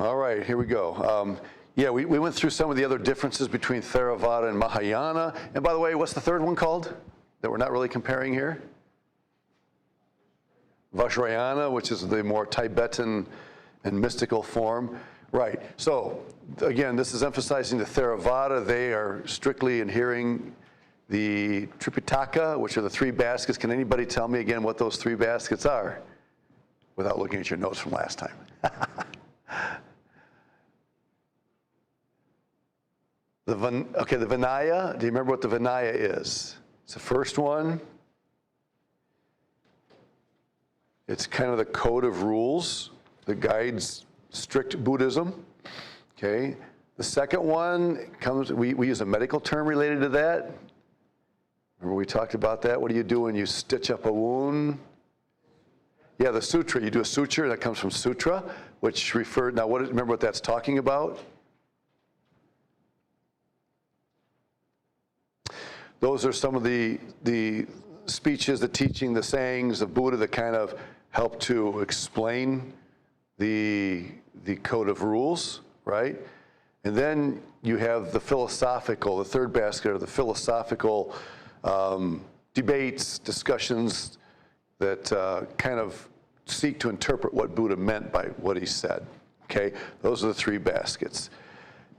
All right, here we go. Yeah, we went through some of the other differences between Theravada and Mahayana. And by the way, what's the third one called that we're not really comparing here? Vajrayana, which is the more Tibetan and mystical form. Right, so again, this is emphasizing the Theravada. They are strictly adhering the Tripitaka, which are the three baskets. Can anybody tell me again what those three baskets are without looking at your notes from last time? The Vinaya, do you remember what the Vinaya is? It's the first one. It's kind of the code of rules that guides strict Buddhism. Okay. The second one comes, we use a medical term related to that. Remember we talked about that? What do you do when you stitch up a wound? Yeah, the sutra. You do a suture, that comes from sutra, which referred, now remember what that's talking about? Those are some of the speeches, the teaching, the sayings of Buddha that kind of help to explain the code of rules, right? And then you have the philosophical, the third basket, or the philosophical debates, discussions that kind of seek to interpret what Buddha meant by what he said, okay? Those are the three baskets.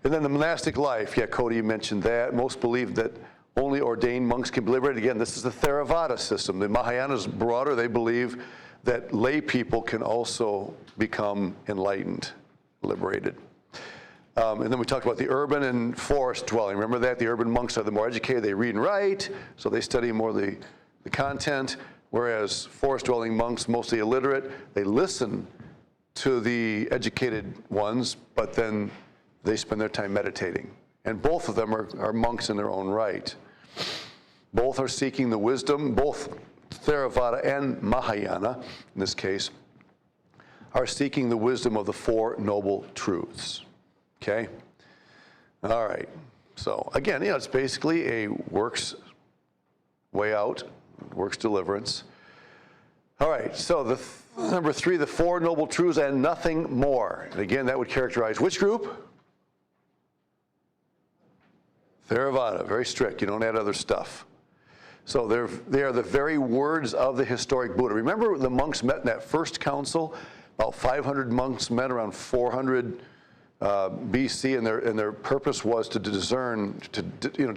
And then the monastic life, yeah, Cody, you mentioned that. Most believe that only ordained monks can be liberated. Again, this is the Theravada system. The Mahayana is broader. They believe that lay people can also become enlightened, liberated. And then we talked about the urban and forest dwelling. Remember that? The urban monks are the more educated. They read and write, so they study more the content, whereas forest dwelling monks, mostly illiterate, they listen to the educated ones, but then they spend their time meditating. And both of them are monks in their own right. Both are seeking the wisdom, both Theravada and Mahayana, in this case, are seeking the wisdom of the Four Noble Truths. Okay? All right. So again, it's basically a works way out, works deliverance. All right, so number 3, the Four Noble Truths and nothing more. And again, that would characterize which group? Theravada, very strict. You don't add other stuff. So they are the very words of the historic Buddha. Remember the monks met in that first council? About 500 monks met around 400 BC, and their purpose was to discern, to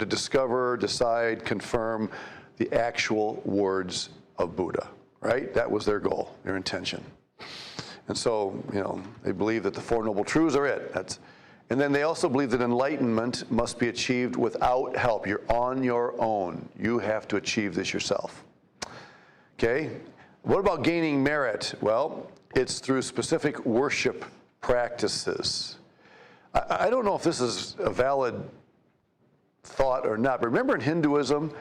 discover, decide, confirm the actual words of Buddha, right? That was their goal, their intention. And so, they believe that the Four Noble Truths are it. And then they also believe that enlightenment must be achieved without help. You're on your own. You have to achieve this yourself. Okay? What about gaining merit? Well, it's through specific worship practices. I don't know if this is a valid thought or not, but remember in Hinduism,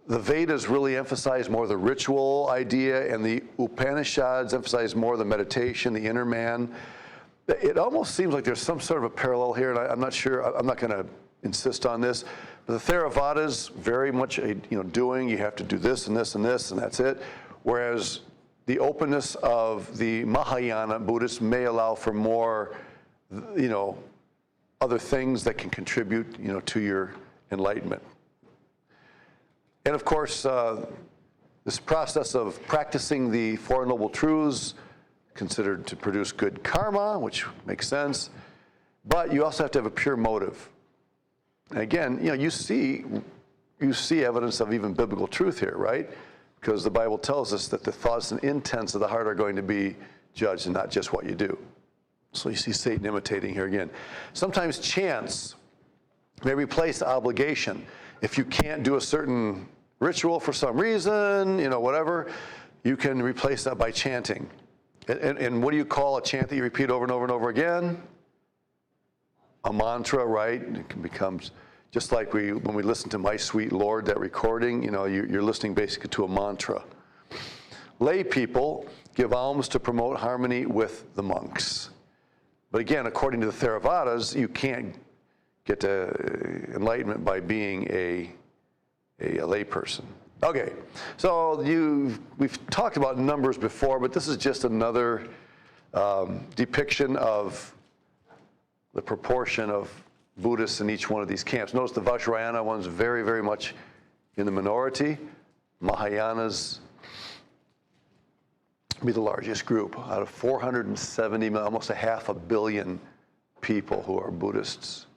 the Vedas really emphasize more the ritual idea, and the Upanishads emphasize more the meditation, the inner man. It almost seems like there's some sort of a parallel here, and I'm not sure, I'm not going to insist on this, but the Theravada's very much doing, you have to do this and this and this, and that's it. Whereas the openness of the Mahayana Buddhists may allow for more, other things that can contribute, to your enlightenment. And of course, this process of practicing the Four Noble Truths, considered to produce good karma, which makes sense, but you also have to have a pure motive. And again, you see evidence of even biblical truth here, right? Because the Bible tells us that the thoughts and intents of the heart are going to be judged, and not just what you do. So you see Satan imitating here again. Sometimes chance may replace obligation. If you can't do a certain ritual for some reason, whatever, you can replace that by chanting. And what do you call a chant that you repeat over and over and over again? A mantra, right? It becomes just like when we listen to My Sweet Lord, that recording, you're listening basically to a mantra. Lay people give alms to promote harmony with the monks. But again, according to the Theravadas, you can't get to enlightenment by being a lay person. Okay, so we've talked about numbers before, but this is just another depiction of the proportion of Buddhists in each one of these camps. Notice the Vajrayana one's very, very much in the minority. Mahayanas be the largest group out of 470 million, almost a half a billion people who are Buddhists.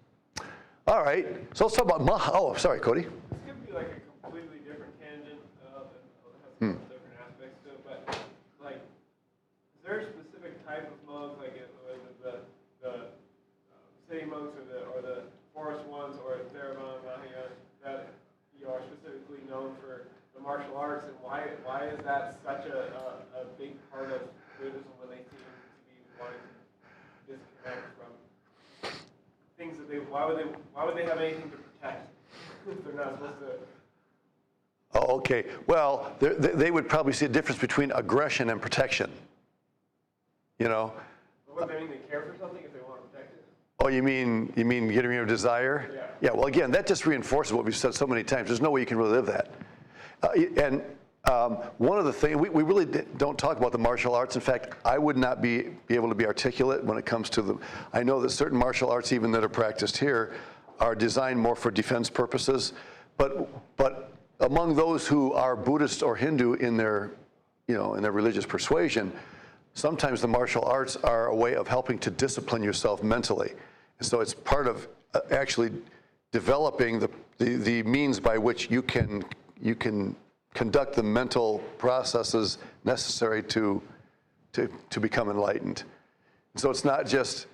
All right, so let's talk about oh, sorry, Cody. This could be like a completely different tangent and has different aspects to it, but like, is there a specific type of monk, like the city monks or the forest ones or Theravada, Mahayana, that you are specifically known for the martial arts, and why is that such a big part of Buddhism when they seem to be wanting to disconnect from things that why would they have anything to protect if they're not supposed to? Oh, okay. Well, they would probably see a difference between aggression and protection. You know? What, they mean they care for something if they want to protect it? Oh, you mean getting rid of desire? Yeah. Yeah, well, again, that just reinforces what we've said so many times. There's no way you can really live that. One of the things, we really don't talk about the martial arts. In fact, I would not be able to be articulate when it comes to them. I know that certain martial arts, even that are practiced here, are designed more for defense purposes. But among those who are Buddhist or Hindu in their religious persuasion, sometimes the martial arts are a way of helping to discipline yourself mentally. And so it's part of actually developing the means by which you can conduct the mental processes necessary to become enlightened. So it's not just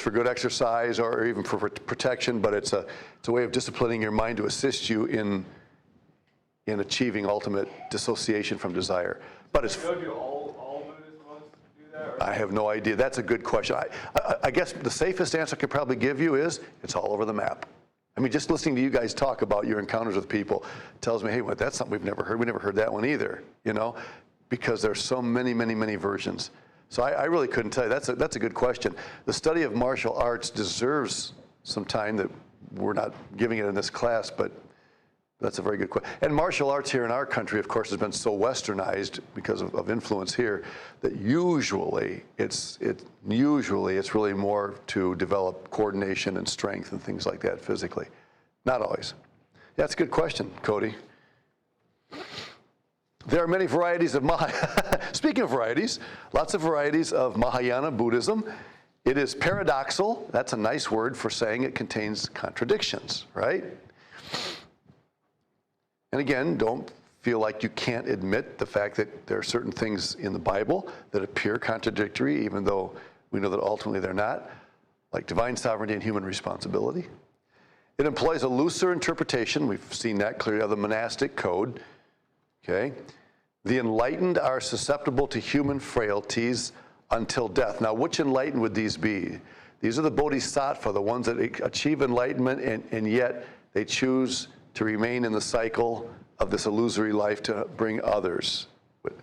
for good exercise or even for protection, but it's a way of disciplining your mind to assist you in achieving ultimate dissociation from desire. But it's. Do all Buddhist monks do that? Or? I have no idea. That's a good question. I guess the safest answer I could probably give you is it's all over the map. I mean, just listening to you guys talk about your encounters with people tells me, hey, well, that's something we've never heard. We never heard that one either, because there's so many, many, many versions. So I really couldn't tell you. That's a good question. The study of martial arts deserves some time that we're not giving it in this class, but that's a very good question. And martial arts here in our country, of course, has been so westernized because of influence here that usually it's really more to develop coordination and strength and things like that physically. Not always. That's a good question, Cody. There are many varieties of Speaking of varieties, lots of varieties of Mahayana Buddhism. It is paradoxal. That's a nice word for saying it contains contradictions, right? And again, don't feel like you can't admit the fact that there are certain things in the Bible that appear contradictory, even though we know that ultimately they're not, like divine sovereignty and human responsibility. It employs a looser interpretation. We've seen that clearly of the monastic code. Okay. The enlightened are susceptible to human frailties until death. Now, which enlightened would these be? These are the bodhisattva, the ones that achieve enlightenment and yet they choose to remain in the cycle of this illusory life to bring others.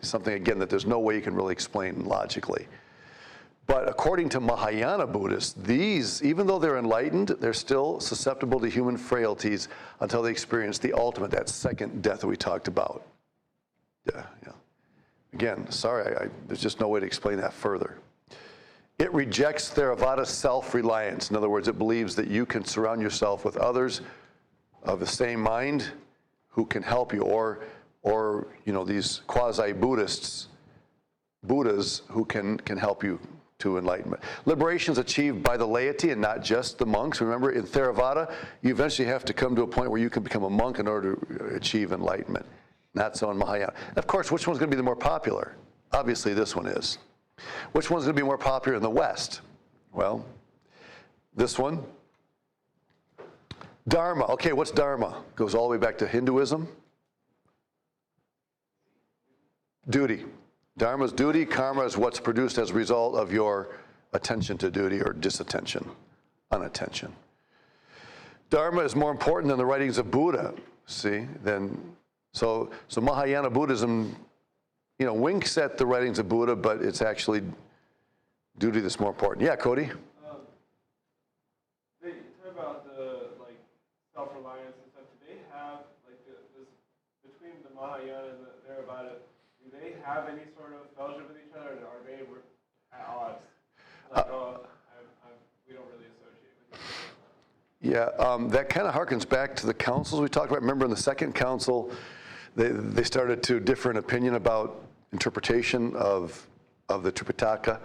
Something, again, that there's no way you can really explain logically. But according to Mahayana Buddhists, these, even though they're enlightened, they're still susceptible to human frailties until they experience the ultimate, that second death that we talked about. Yeah. Again, sorry, there's just no way to explain that further. It rejects Theravada self-reliance. In other words, it believes that you can surround yourself with others of the same mind who can help you, or these quasi-Buddhists, Buddhas who can help you to enlightenment. Liberation is achieved by the laity and not just the monks. Remember, in Theravada, you eventually have to come to a point where you can become a monk in order to achieve enlightenment. Not so in Mahayana. Of course, which one's going to be the more popular? Obviously, this one is. Which one's going to be more popular in the West? Well, this one. Dharma. Okay, what's Dharma? Goes all the way back to Hinduism. Duty. Dharma is duty. Karma is what's produced as a result of your attention to duty or disattention, unattention. Dharma is more important than the writings of Buddha. See, so Mahayana Buddhism, winks at the writings of Buddha, but it's actually duty that's more important. Yeah, Cody. They talk about the self-reliance and stuff. Do they have this between the Mahayana and the Theravada? Do they have any sort of fellowship with each other, or are they at odds? We don't really associate. Yeah, that kind of harkens back to the councils we talked about. Remember in the second council, they started to differ in opinion about interpretation of the Tripitaka.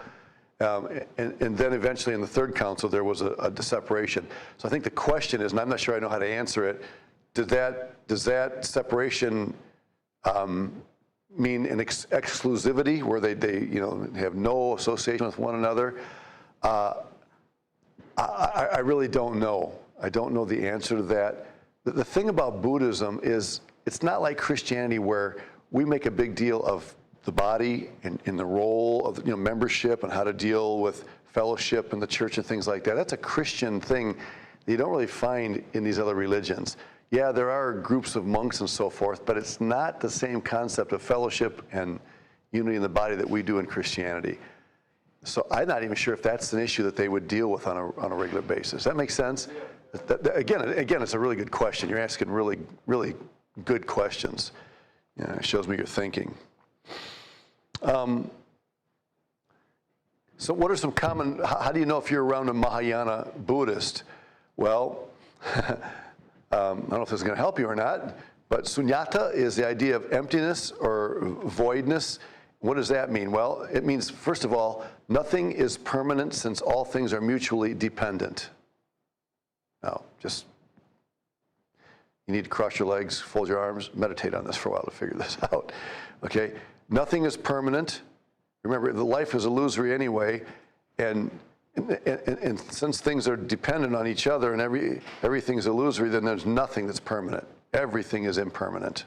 And then eventually in the third council, there was a separation. So I think the question is, and I'm not sure I know how to answer it, does that separation mean an exclusivity where they have no association with one another? I really don't know. I don't know the answer to that. The thing about Buddhism is it's not like Christianity where we make a big deal of the body and the role of membership and how to deal with fellowship in the church and things like that. That's a Christian thing that you don't really find in these other religions. Yeah, there are groups of monks and so forth, but it's not the same concept of fellowship and unity in the body that we do in Christianity. So I'm not even sure if that's an issue that they would deal with on a regular basis. That makes sense? Again, it's a really good question. You're asking really, really good questions. It shows me you're thinking. So what are some common, how do you know if you're around a Mahayana Buddhist? Well, I don't know if this is going to help you or not, but sunyata is the idea of emptiness or voidness. What does that mean? Well, it means, first of all, nothing is permanent since all things are mutually dependent. Now, you need to cross your legs, fold your arms, meditate on this for a while to figure this out. Okay? Nothing is permanent. Remember, the life is illusory anyway, and since things are dependent on each other and everything's illusory, then there's nothing that's permanent. Everything is impermanent.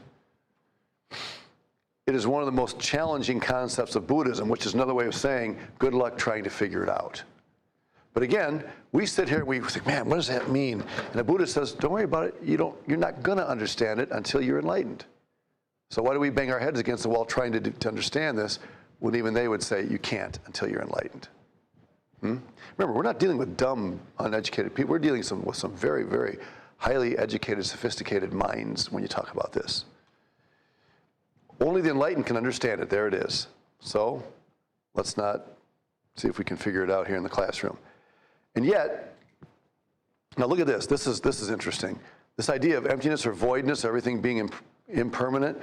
It is one of the most challenging concepts of Buddhism, which is another way of saying good luck trying to figure it out. But again, we sit here and we think, man, what does that mean? And the Buddha says, don't worry about it. You're not going to understand it until you're enlightened. So why do we bang our heads against the wall trying to understand this when even they would say you can't until you're enlightened? Remember, we're not dealing with dumb, uneducated people. We're dealing with some very, very highly educated, sophisticated minds when you talk about this. Only the enlightened can understand it. There it is. So let's not see if we can figure it out here in the classroom. And yet, now look at this. This is interesting. This idea of emptiness or voidness, everything being impermanent,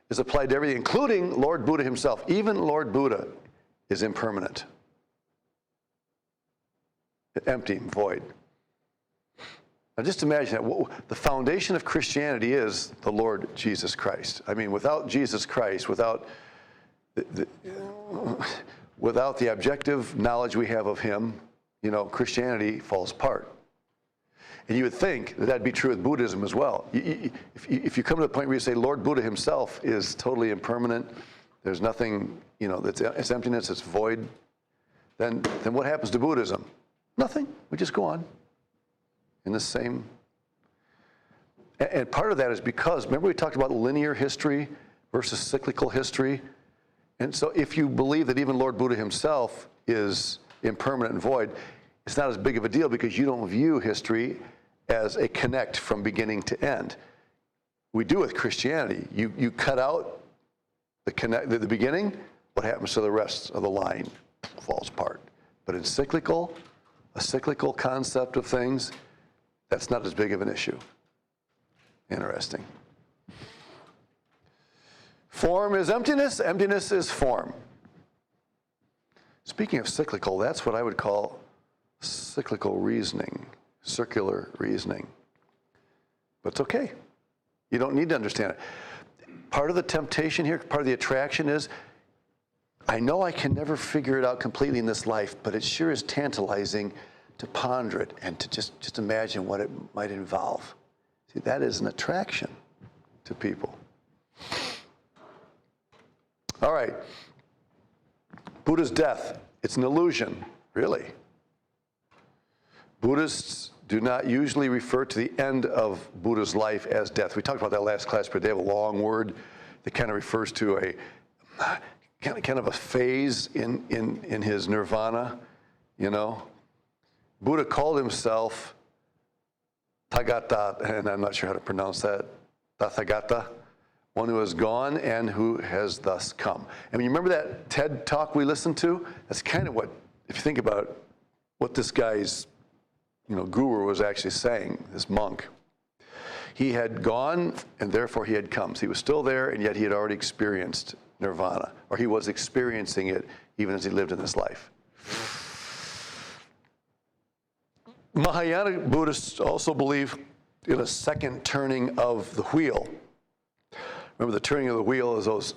is applied to everything, including Lord Buddha himself. Even Lord Buddha is impermanent. Empty, void. Now just imagine that. The foundation of Christianity is the Lord Jesus Christ. I mean, without Jesus Christ, without the objective knowledge we have of him, Christianity falls apart. And you would think that that'd be true with Buddhism as well. If you come to the point where you say Lord Buddha himself is totally impermanent, there's nothing, it's emptiness, it's void, then what happens to Buddhism? Nothing. We just go on in the same. And part of that is because, remember we talked about linear history versus cyclical history? And so if you believe that even Lord Buddha himself is impermanent and void, it's not as big of a deal because you don't view history as a connect from beginning to end. We do with Christianity. You cut out the beginning, what happens to the rest of the line falls apart. But in a cyclical concept of things, that's not as big of an issue. Interesting. Form is emptiness, emptiness is form. Speaking of cyclical, that's what I would call cyclical reasoning, circular reasoning. But it's okay. You don't need to understand it. Part of the temptation here, part of the attraction is, I know I can never figure it out completely in this life, but it sure is tantalizing to ponder it and to just imagine what it might involve. See, that is an attraction to people. All right. Buddha's death. It's an illusion, really. Buddhists do not usually refer to the end of Buddha's life as death. We talked about that last class, but they have a long word that kind of refers to a kind of a phase in his nirvana, Buddha called himself Tathagata, and I'm not sure how to pronounce that, Tathagata, one who has gone and who has thus come. And you remember that TED talk we listened to? That's kind of what, if you think about it, what this guy's guru was actually saying, this monk. He had gone, and therefore he had come. So he was still there, and yet he had already experienced nirvana, or he was experiencing it even as he lived in this life. Mahayana Buddhists also believe in a second turning of the wheel. Remember, the turning of the wheel is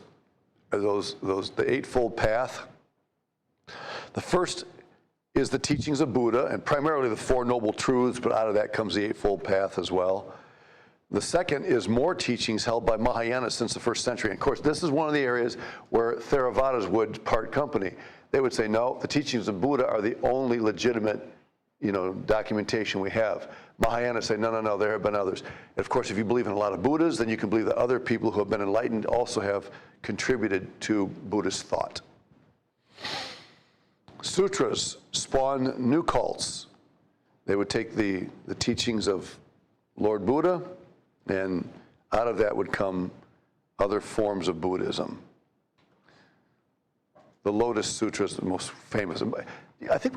the Eightfold Path. The first is the teachings of Buddha, and primarily the Four Noble Truths, but out of that comes the Eightfold Path as well. The second is more teachings held by Mahayana since the first century. And of course, this is one of the areas where Theravadas would part company. They would say, no, the teachings of Buddha are the only legitimate documentation we have. Mahayana say, no, there have been others. And of course, if you believe in a lot of Buddhas, then you can believe that other people who have been enlightened also have contributed to Buddhist thought. Sutras spawn new cults. They would take the teachings of Lord Buddha, and out of that would come other forms of Buddhism. The Lotus Sutra is the most famous. I think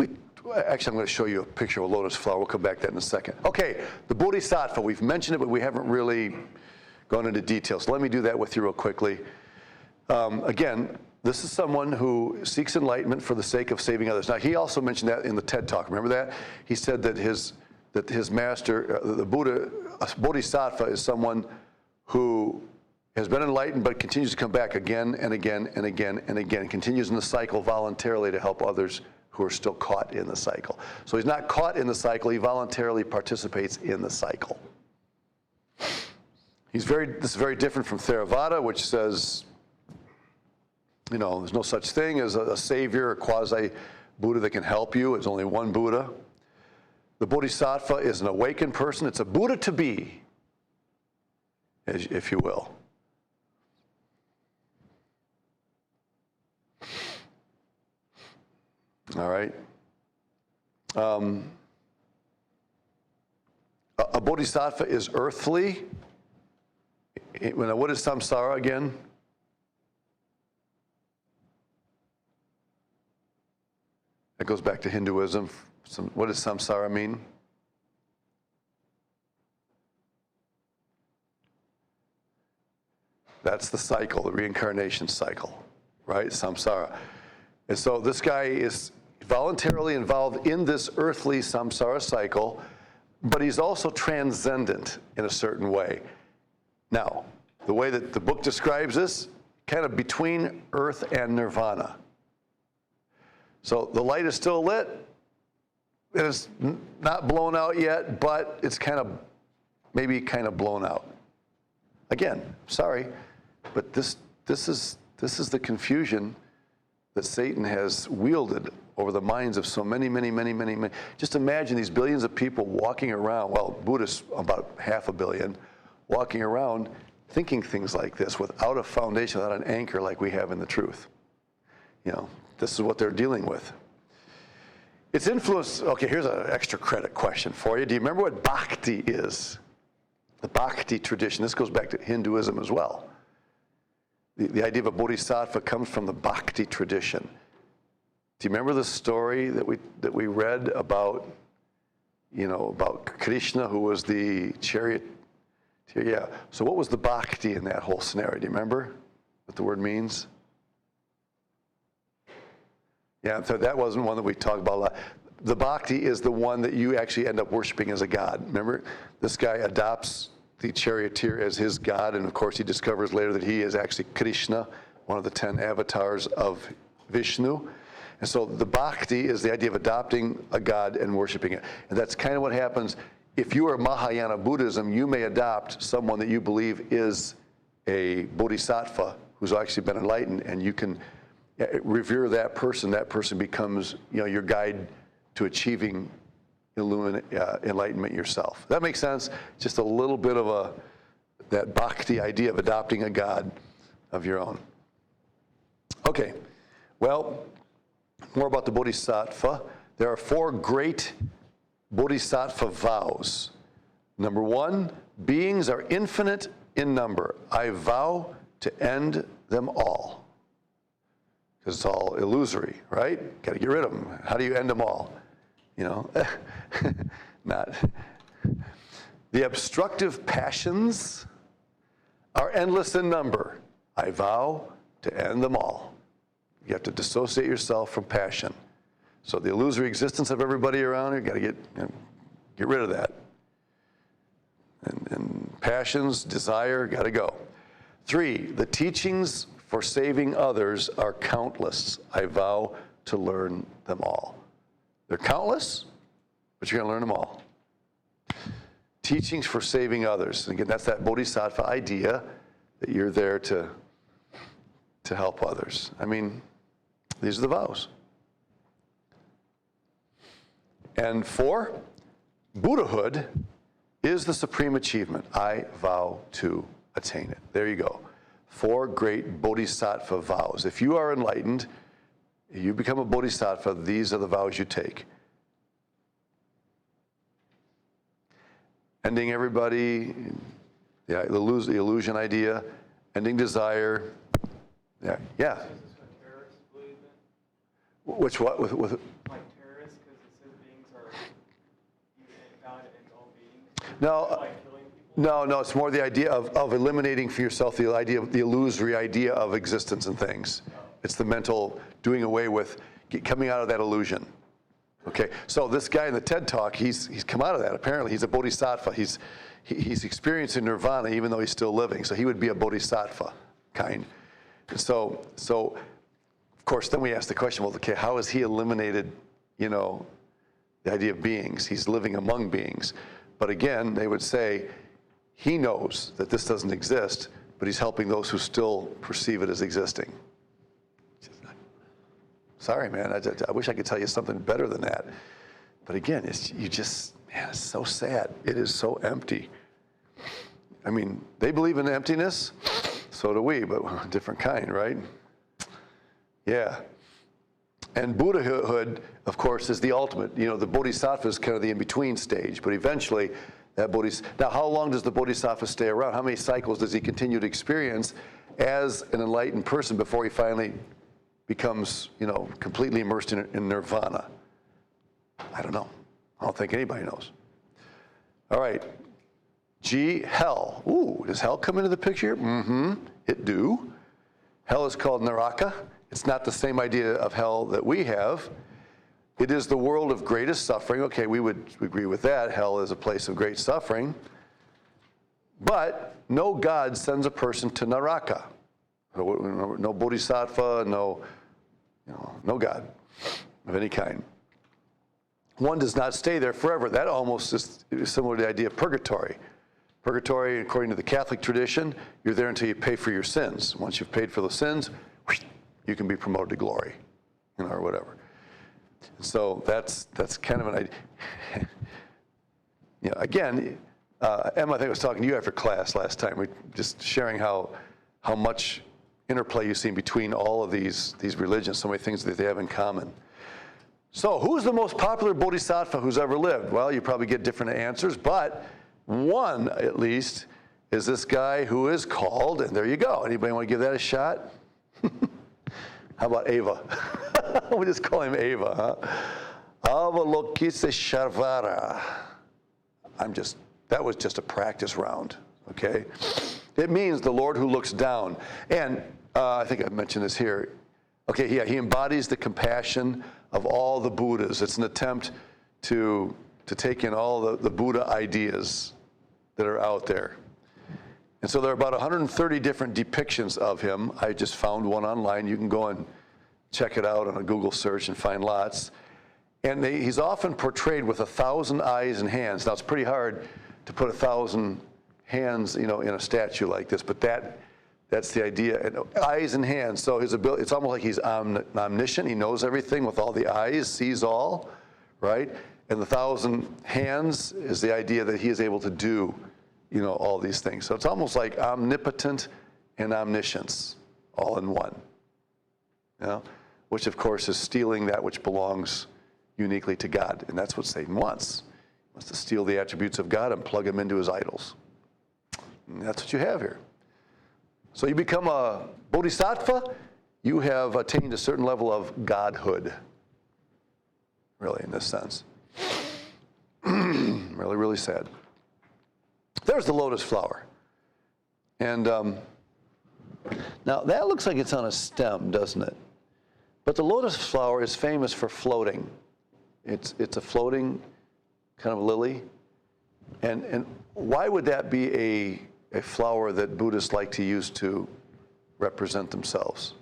actually I'm going to show you a picture of a lotus flower. We'll come back to that in a second. Okay, the Bodhisattva, we've mentioned it, but we haven't really gone into details. So let me do that with you real quickly. Again, this is someone who seeks enlightenment for the sake of saving others. Now, he also mentioned that in the TED Talk. Remember that? He said that his master, the Buddha, a Bodhisattva, is someone who has been enlightened but continues to come back again and again and again and again, continues in the cycle voluntarily to help others who are still caught in the cycle. So he's not caught in the cycle, he voluntarily participates in the cycle. This is very different from Theravada, which says, there's no such thing as a savior, a quasi-Buddha that can help you. There's only one Buddha. The Bodhisattva is an awakened person. It's a Buddha to be, if you will. All right. A Bodhisattva is earthly. What is samsara again? That goes back to Hinduism. What does samsara mean? That's the cycle, the reincarnation cycle, right? Samsara. And so this guy is voluntarily involved in this earthly samsara cycle, but he's also transcendent in a certain way. Now, the way that the book describes this, kind of between earth and nirvana. So the light is still lit. It is not blown out yet, but it's maybe kind of blown out. Again, sorry, but this is the confusion that Satan has wielded over the minds of so many. Just imagine these billions of people walking around, well, Buddhists about 500 million, walking around thinking things like this without a foundation, without an anchor like we have in the truth. This is what they're dealing with. It's influence. Okay, here's an extra credit question for you. Do you remember what bhakti is? The bhakti tradition. This goes back to Hinduism as well. The idea of a bodhisattva comes from the bhakti tradition. Do you remember the story that we read about, about Krishna, who was the chariot? Yeah. So what was the bhakti in that whole scenario? Do you remember what the word means? Yeah, so that wasn't one that we talked about a lot. The bhakti is the one that you actually end up worshiping as a god. Remember, this guy adopts the charioteer as his god, and of course he discovers later that he is actually Krishna, one of the 10 avatars of Vishnu. And so the bhakti is the idea of adopting a god and worshiping it. And that's kind of what happens. If you are Mahayana Buddhism, you may adopt someone that you believe is a bodhisattva who's actually been enlightened, and you can revere that person. That person becomes, your guide to achieving enlightenment yourself. That makes sense? Just a little bit of that bhakti idea of adopting a god of your own. Okay, well, more about the bodhisattva. There are 4 great bodhisattva vows. Number 1, beings are infinite in number. I vow to end them all. Because it's all illusory, right? Got to get rid of them. How do you end them all? not. The obstructive passions are endless in number. I vow to end them all. You have to dissociate yourself from passion. So the illusory existence of everybody around you, got to get rid of that. And passions, desire, got to go. 3, the teachings for saving others are countless. I vow to learn them all. They're countless, but you're going to learn them all. Teachings for saving others. And again, that's that bodhisattva idea that you're there to help others. I mean, these are the vows. And 4, Buddhahood is the supreme achievement. I vow to attain it. There you go. 4 great bodhisattva vows. If you are enlightened, you become a bodhisattva, these are the vows you take. Ending everybody, the illusion idea, ending desire. Yeah. Terrorists believe in? Which what? With Like terrorists, because it says beings are God and all beings. No. Like killing people? No, it's more the idea of eliminating for yourself the idea of the illusory idea of existence and things. It's the mental doing away with, coming out of that illusion. Okay, so this guy in the TED Talk, he's come out of that. Apparently, he's a bodhisattva. He's experiencing nirvana even though he's still living. So he would be a bodhisattva kind. And so of course, then we ask the question, well, okay, how has he eliminated, the idea of beings? He's living among beings. But again, they would say, he knows that this doesn't exist, but he's helping those who still perceive it as existing. Sorry, man, I wish I could tell you something better than that. But again, it's so sad. It is so empty. I mean, they believe in emptiness, so do we, but a different kind, right? Yeah. And Buddhahood, of course, is the ultimate. The bodhisattva is kind of the in-between stage, but eventually that now, how long does the bodhisattva stay around? How many cycles does he continue to experience as an enlightened person before he finally becomes, completely immersed in nirvana? I don't know. I don't think anybody knows. All right. G, hell. Ooh, does hell come into the picture? Mm-hmm. It do. Hell is called Naraka. It's not the same idea of hell that we have. It is the world of greatest suffering. Okay, we would agree with that. Hell is a place of great suffering. But no God sends a person to Naraka. No bodhisattva, no God of any kind. One does not stay there forever. That almost is similar to the idea of purgatory. Purgatory, according to the Catholic tradition, you're there until you pay for your sins. Once you've paid for the sins, you can be promoted to glory, or whatever. So that's kind of an idea. Again, Emma, I think I was talking to you after class last time. We just sharing how much interplay you see between all of these religions, so many things that they have in common. So who's the most popular bodhisattva who's ever lived? Well, you probably get different answers, but one, at least, is this guy who is called, and there you go. Anybody want to give that a shot? How about Ava? We'll just call him Ava, huh? Avalokiteshvara. That was just a practice round, okay? It means the Lord who looks down. And I think I mentioned this here. Okay, yeah, he embodies the compassion of all the Buddhas. It's an attempt to take in all the Buddha ideas that are out there. And so there are about 130 different depictions of him. I just found one online. You can go and check it out on a Google search and find lots. And he's often portrayed with 1,000 eyes and hands. Now, it's pretty hard to put 1,000 hands, in a statue like this, but that's the idea. And eyes and hands. So his ability, it's almost like he's omniscient. He knows everything with all the eyes, sees all, right? And the 1,000 hands is the idea that he is able to do, all these things. So it's almost like omnipotent and omniscience all in one. Which of course is stealing that which belongs uniquely to God. And that's what Satan wants. He wants to steal the attributes of God and plug them into his idols. And that's what you have here. So you become a bodhisattva, you have attained a certain level of godhood, really, in this sense. Really, really sad. There's the lotus flower. And now that looks like it's on a stem, doesn't it? But the lotus flower is famous for floating. It's a floating kind of lily. And why would that be a flower that Buddhists like to use to represent themselves?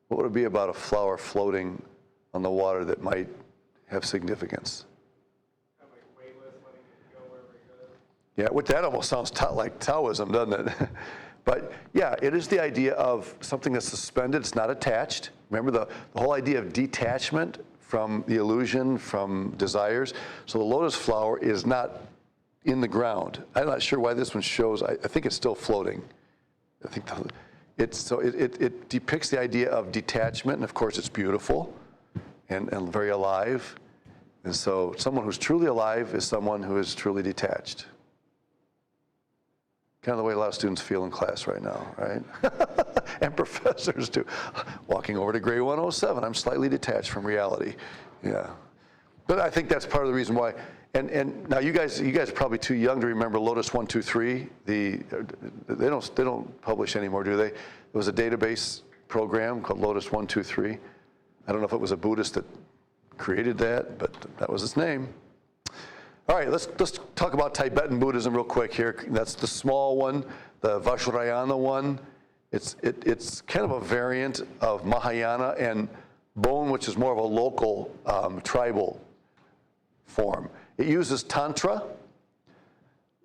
What would it be about a flower floating on the water that might have significance? Kind of like weightless, letting it go wherever it goes. Yeah, that almost sounds like Taoism, doesn't it? But yeah, it is the idea of something that's suspended, it's not attached. Remember the whole idea of detachment from the illusion, from desires. So the lotus flower is not in the ground. I'm not sure why this one shows, I think it's still floating. I think it depicts the idea of detachment, and of course it's beautiful and very alive. And so someone who's truly alive is someone who is truly detached. Kind of the way a lot of students feel in class right now, right? And professors too. Walking over to grade 107, I'm slightly detached from reality. Yeah. But I think that's part of the reason why. And now you guys are probably too young to remember Lotus 123. They don't publish anymore, do they? There was a database program called Lotus 123. I don't know if it was a Buddhist that created that, but that was its name. All right, let's talk about Tibetan Buddhism real quick here. That's the small one, the Vajrayana one. It's kind of a variant of Mahayana and Bon, which is more of a local tribal form. It uses Tantra.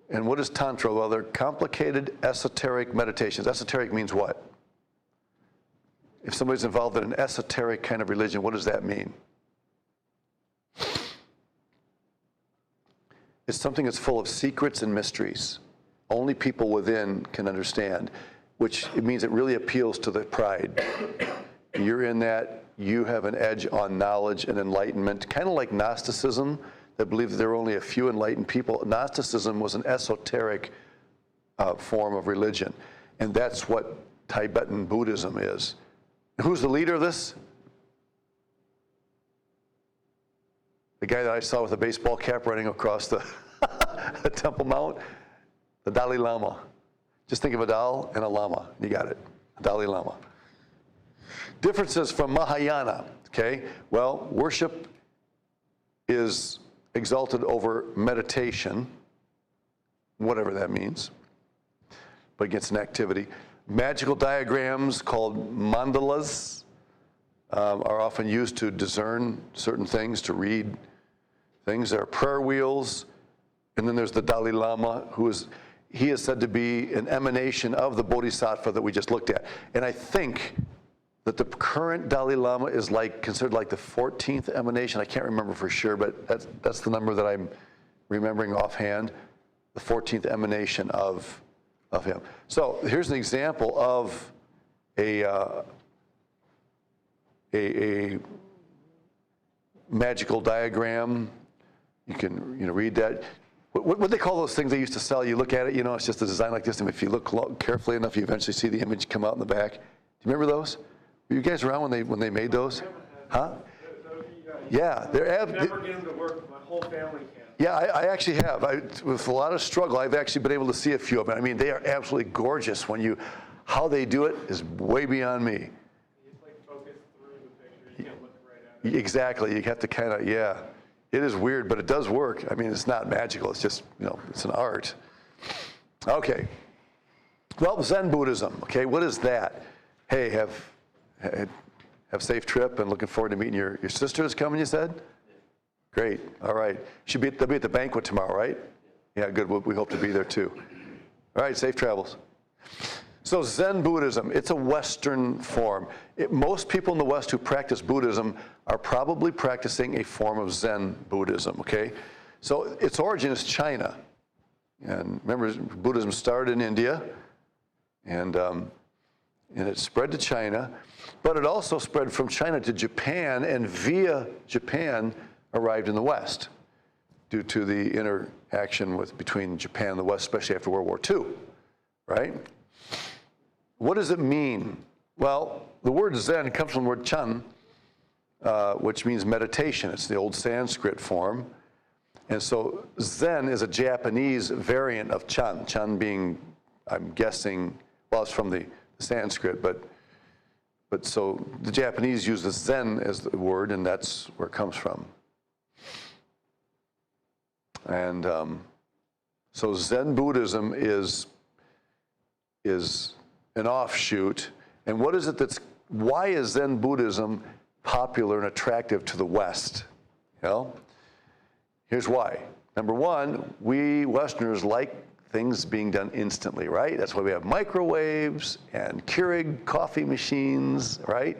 And what is Tantra? Well, they're complicated esoteric meditations. Esoteric means what? If somebody's involved in an esoteric kind of religion, what does that mean? It's something that's full of secrets and mysteries. Only people within can understand, which it means it really appeals to the pride. You're in that, you have an edge on knowledge and enlightenment, kind of like Gnosticism, that believed that there were only a few enlightened people. Gnosticism was an esoteric form of religion, and that's what Tibetan Buddhism is. Who's the leader of this? The guy that I saw with a baseball cap running across the Temple Mount, the Dalai Lama. Just think of a Dal and a Lama. You got it, Dalai Lama. Differences from Mahayana, okay? Well, worship is exalted over meditation, whatever that means, but it's an activity. Magical diagrams called mandalas are often used to discern certain things, to read things. There are prayer wheels, and then there's the Dalai Lama, he is said to be an emanation of the Bodhisattva that we just looked at. And I think that the current Dalai Lama is considered like the 14th emanation. I can't remember for sure, but that's the number that I'm remembering offhand, the 14th emanation of him. So here's an example of a magical diagram. You can read that. What they call those things they used to sell? You look at it, it's just a design like this, and if you look carefully enough, you eventually see the image come out in the back. Do you remember those? Were you guys around when they made those? Huh? Yeah, Never get them to work. My whole family can. Yeah, I actually have. With a lot of struggle, I've actually been able to see a few of them. I mean, they are absolutely gorgeous. How they do it is way beyond me. You just focus through the picture. You can't look right at it. Exactly. You have to kind of, yeah. It is weird, but it does work. I mean, it's not magical. It's just, it's an art. Okay. Well, Zen Buddhism. Okay, what is that? Hey, have a safe trip and looking forward to meeting your sister is coming, you said? Great. All right. They'll be at the banquet tomorrow, right? Yeah, good. We hope to be there too. All right, safe travels. So Zen Buddhism, it's a Western form. Most people in the West who practice Buddhism are probably practicing a form of Zen Buddhism, okay? So its origin is China. And remember, Buddhism started in India, and it spread to China, but it also spread from China to Japan, and via Japan arrived in the West due to the interaction between Japan and the West, especially after World War II, right? What does it mean? Well, the word Zen comes from the word Chan, which means meditation. It's the old Sanskrit form. And so Zen is a Japanese variant of Chan. Chan being, I'm guessing, well, it's from the Sanskrit, but so the Japanese use the Zen as the word, and that's where it comes from. And so Zen Buddhism is an offshoot. And what is it why is Zen Buddhism popular and attractive to the West? You know? Here's why. Number one, we Westerners like things being done instantly, right? That's why we have microwaves and Keurig coffee machines, right?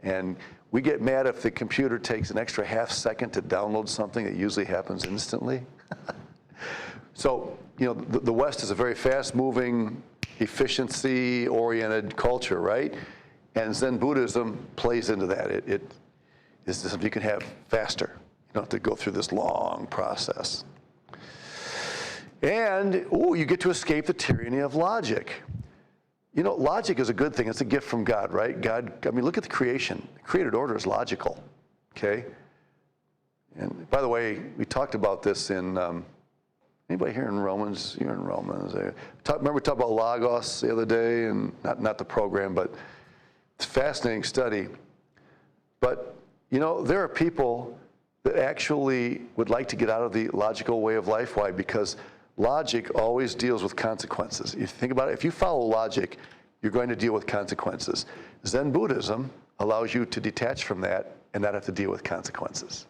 And we get mad if the computer takes an extra half second to download something that usually happens instantly. So, you know, the West is a very fast-moving, efficiency-oriented culture, right? And Zen Buddhism plays into that. It is something you can have faster. You don't have to go through this long process. And, you get to escape the tyranny of logic. You know, logic is a good thing. It's a gift from God, right? God, I mean, look at the creation. The created order is logical, okay? And by the way, we talked about this in, anybody here in Romans? You're in Romans. Remember we talked about Logos the other day, and not the program, but it's a fascinating study. But, you know, there are people that actually would like to get out of the logical way of life. Why? Because logic always deals with consequences. You think about it, if you follow logic, you're going to deal with consequences. Zen Buddhism allows you to detach from that and not have to deal with consequences.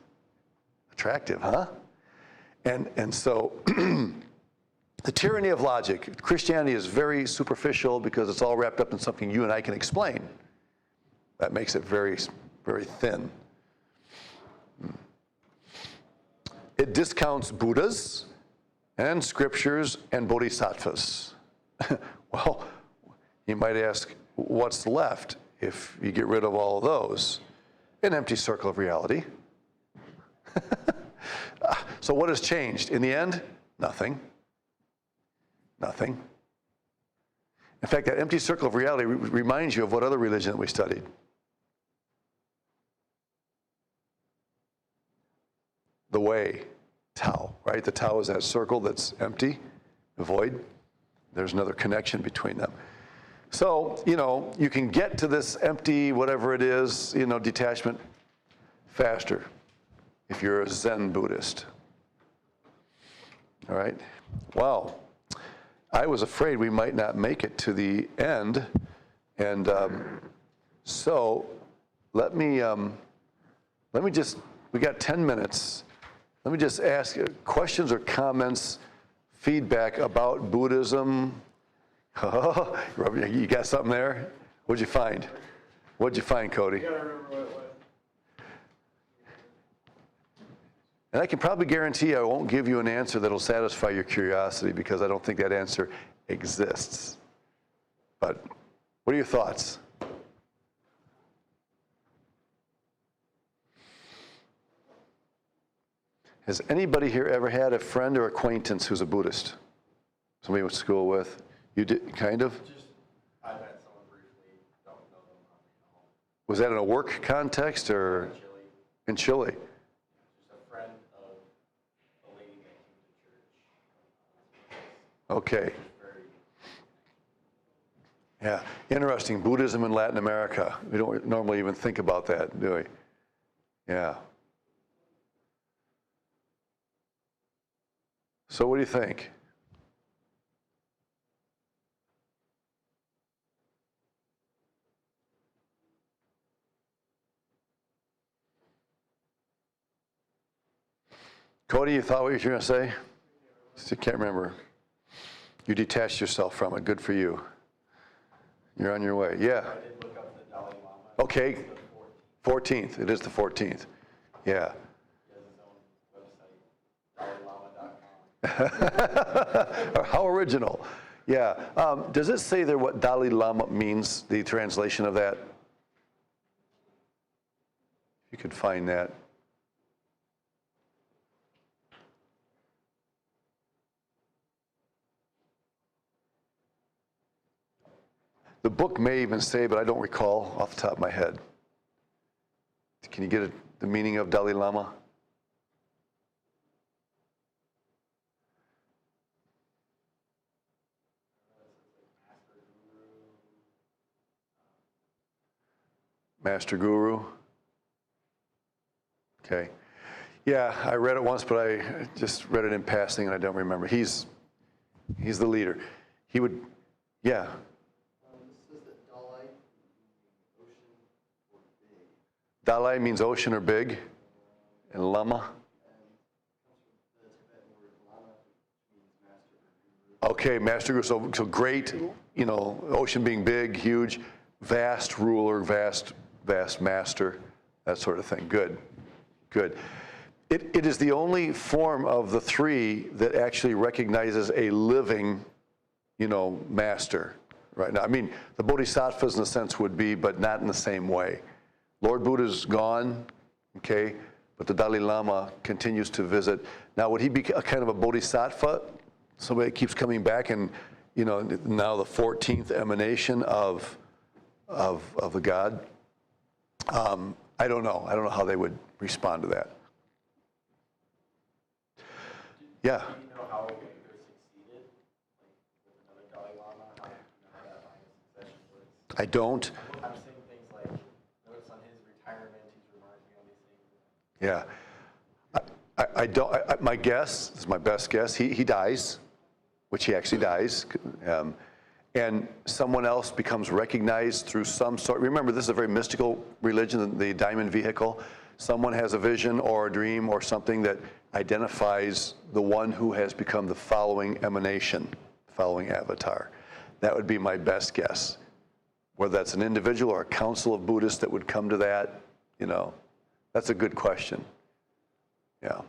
Attractive, huh? And so the tyranny of logic. Christianity is very superficial because it's all wrapped up in something you and I can explain. That makes it very, very thin. It discounts Buddhas and scriptures and bodhisattvas. Well, you might ask, what's left if you get rid of all of those? An empty circle of reality. So what has changed? In the end, nothing. Nothing. In fact, that empty circle of reality reminds you of what other religion that we studied? The way, Tao, right? The Tao is that circle that's empty, void. There's another connection between them. So, you know, you can get to this empty, whatever it is, you know, detachment faster if you're a Zen Buddhist. All right? Wow. I was afraid we might not make it to the end. And so let me just, we got 10 minutes. Let me just ask questions or comments, feedback about Buddhism. You got something there? What'd you find? What'd you find, Cody? You gotta remember what it was. And I can probably guarantee I won't give you an answer that'll satisfy your curiosity because I don't think that answer exists. But what are your thoughts? Has anybody here ever had a friend or acquaintance who's a Buddhist? Somebody you went to school with? You did, kind of? Just, I met someone briefly, don't know them, at all. Was that in a work context or In Chile, in Chile? just a friend of a lady that came to church. Okay. Very, Yeah, interesting. Buddhism in Latin America. We don't normally even think about that, do we? Yeah. So what do you think? Cody, you thought what you were going to say? I can't remember. You detached yourself from it. Good for you. You're on your way. Yeah. I did look up the Dalai Lama. Okay. It's the 14th. 14th. It is the 14th. Yeah. He has his own website, DalaiLama.com. How original. Yeah. Does it say there what Dalai Lama means, the translation of that? If you could find that. The book may even say, but I don't recall off the top of my head. Can you get the meaning of Dalai Lama? Master Guru. Okay. Yeah, I read it once, but I just read it in passing and I don't remember. He's the leader. He would, yeah. This says that Dalai means ocean or big. Dalai means ocean or big, and Lama. And comes from the Tibetan word lama, which means master or guru. Okay, Master Guru. So great, you know, ocean being big, huge, vast ruler, vast master, that sort of thing. Good. It is the only form of the three that actually recognizes a living, you know, master. Right now, I mean, the bodhisattvas in a sense would be, but not in the same way. Lord Buddha's gone, okay, but the Dalai Lama continues to visit. Now, would he be a kind of a bodhisattva? Somebody that keeps coming back and, you know, now the 14th emanation of the God? I don't know. I don't know how they would respond to that. Yeah. Do you know how they're succeeded? Like with another Dalai Lama, how, how that line of succession works? I don't. I'm seeing things like, notice on his retirement, he's reminding me of these things. Yeah. I don't. My guess, this is my best guess, he dies, which he actually dies. And someone else becomes recognized through some sort. Remember, this is a very mystical religion, the diamond vehicle. Someone has a vision or a dream or something that identifies the one who has become the following emanation, following avatar. That would be my best guess. Whether that's an individual or a council of Buddhists that would come to that, you know, that's a good question. Yeah.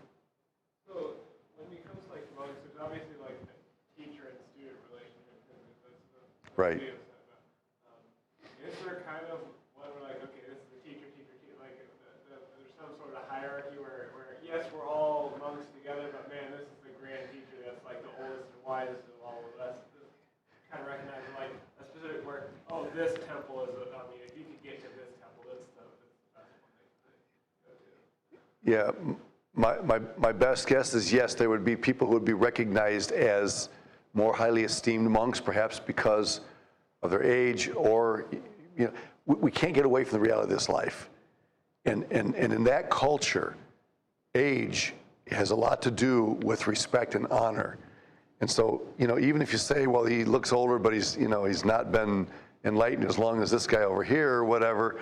So when it comes to like monks, there's obviously like a teacher and student relationship. Because that's the Right. idea of that. Is there kind of one where like, okay, this is the teacher, like there's some sort of hierarchy where yes, we're all monks together, but man, this is the grand teacher that's like the oldest and wisest of all of us. Kind of recognizing like a specific where, oh, this temple is, I mean, if you could get to this temple, that's the best one they could go to. Yeah, my best guess is yes, there would be people who would be recognized as more highly esteemed monks, perhaps because of their age, or, you know, we can't get away from the reality of this life. And in that culture, age has a lot to do with respect and honor. And so, you know, even if you say, well, he looks older, but he's, you know, he's not been enlightened as long as this guy over here or whatever,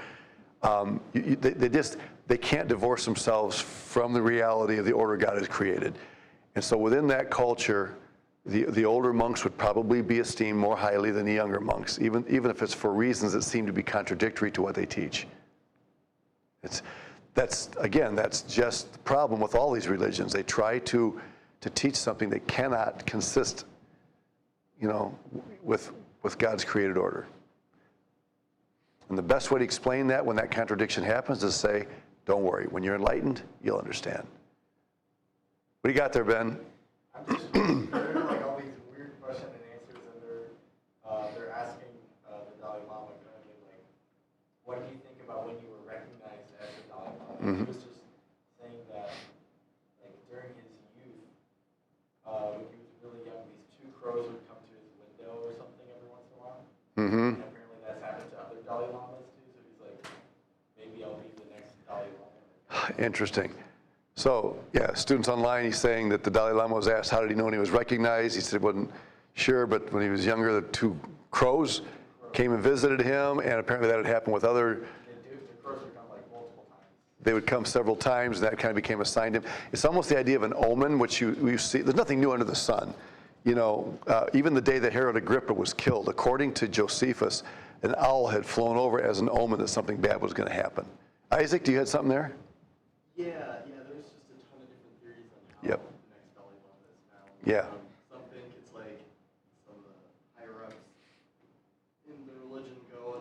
they can't divorce themselves from the reality of the order God has created. And so within that culture, the older monks would probably be esteemed more highly than the younger monks, even if it's for reasons that seem to be contradictory to what they teach. That's just the problem with all these religions. They try to teach something that cannot consist, you know, with God's created order. And the best way to explain that when that contradiction happens is say, don't worry, when you're enlightened, you'll understand. What do you got there, Ben? I'm just hearing like all these weird question and answers, and they're asking the Dalai Lama currently, like, what do you think about when you were recognized as the Dalai Lama? Mm-hmm. He was just saying that, like, during his youth, when he was really young, these two crows would come to his window or something every once in a while. Mm-hmm. And apparently that's happened to other Dalai Lamas too. So he's like, maybe I'll be the next Dalai Lama. Interesting. So, yeah, students online, he's saying that the Dalai Lama was asked, how did he know when he was recognized? He said he wasn't sure, but when he was younger, the two crows came and visited him, and apparently that had happened with other. The crows would come like multiple times. They would come several times, and that kind of became assigned to him. It's almost the idea of an omen, which you see. There's nothing new under the sun. You know, even the day that Herod Agrippa was killed, according to Josephus, an owl had flown over as an omen that something bad was going to happen. Isaac, do you have something there? Yeah, there's just a ton of different theories on how Yep. the next Dalai Lama is found. Yeah. Some think it's like some of the higher ups in the religion go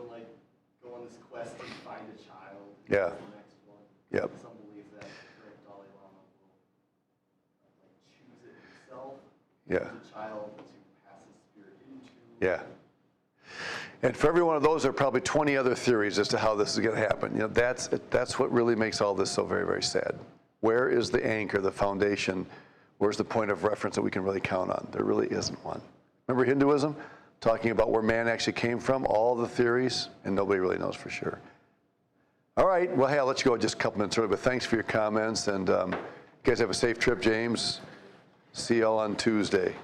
on this quest to find a child. Yeah. Who's the next one. Yep. Some believe that the current Dalai Lama will like choose it himself. Yeah. Choose a child to pass his spirit into. Yeah. And for every one of those, there are probably 20 other theories as to how this is going to happen. You know, that's what really makes all this so very, very sad. Where is the anchor, the foundation? Where's the point of reference that we can really count on? There really isn't one. Remember Hinduism? Talking about where man actually came from, all the theories, and nobody really knows for sure. All right, well, hey, I'll let you go just a couple minutes early, but thanks for your comments, and you guys have a safe trip, James. See y'all on Tuesday.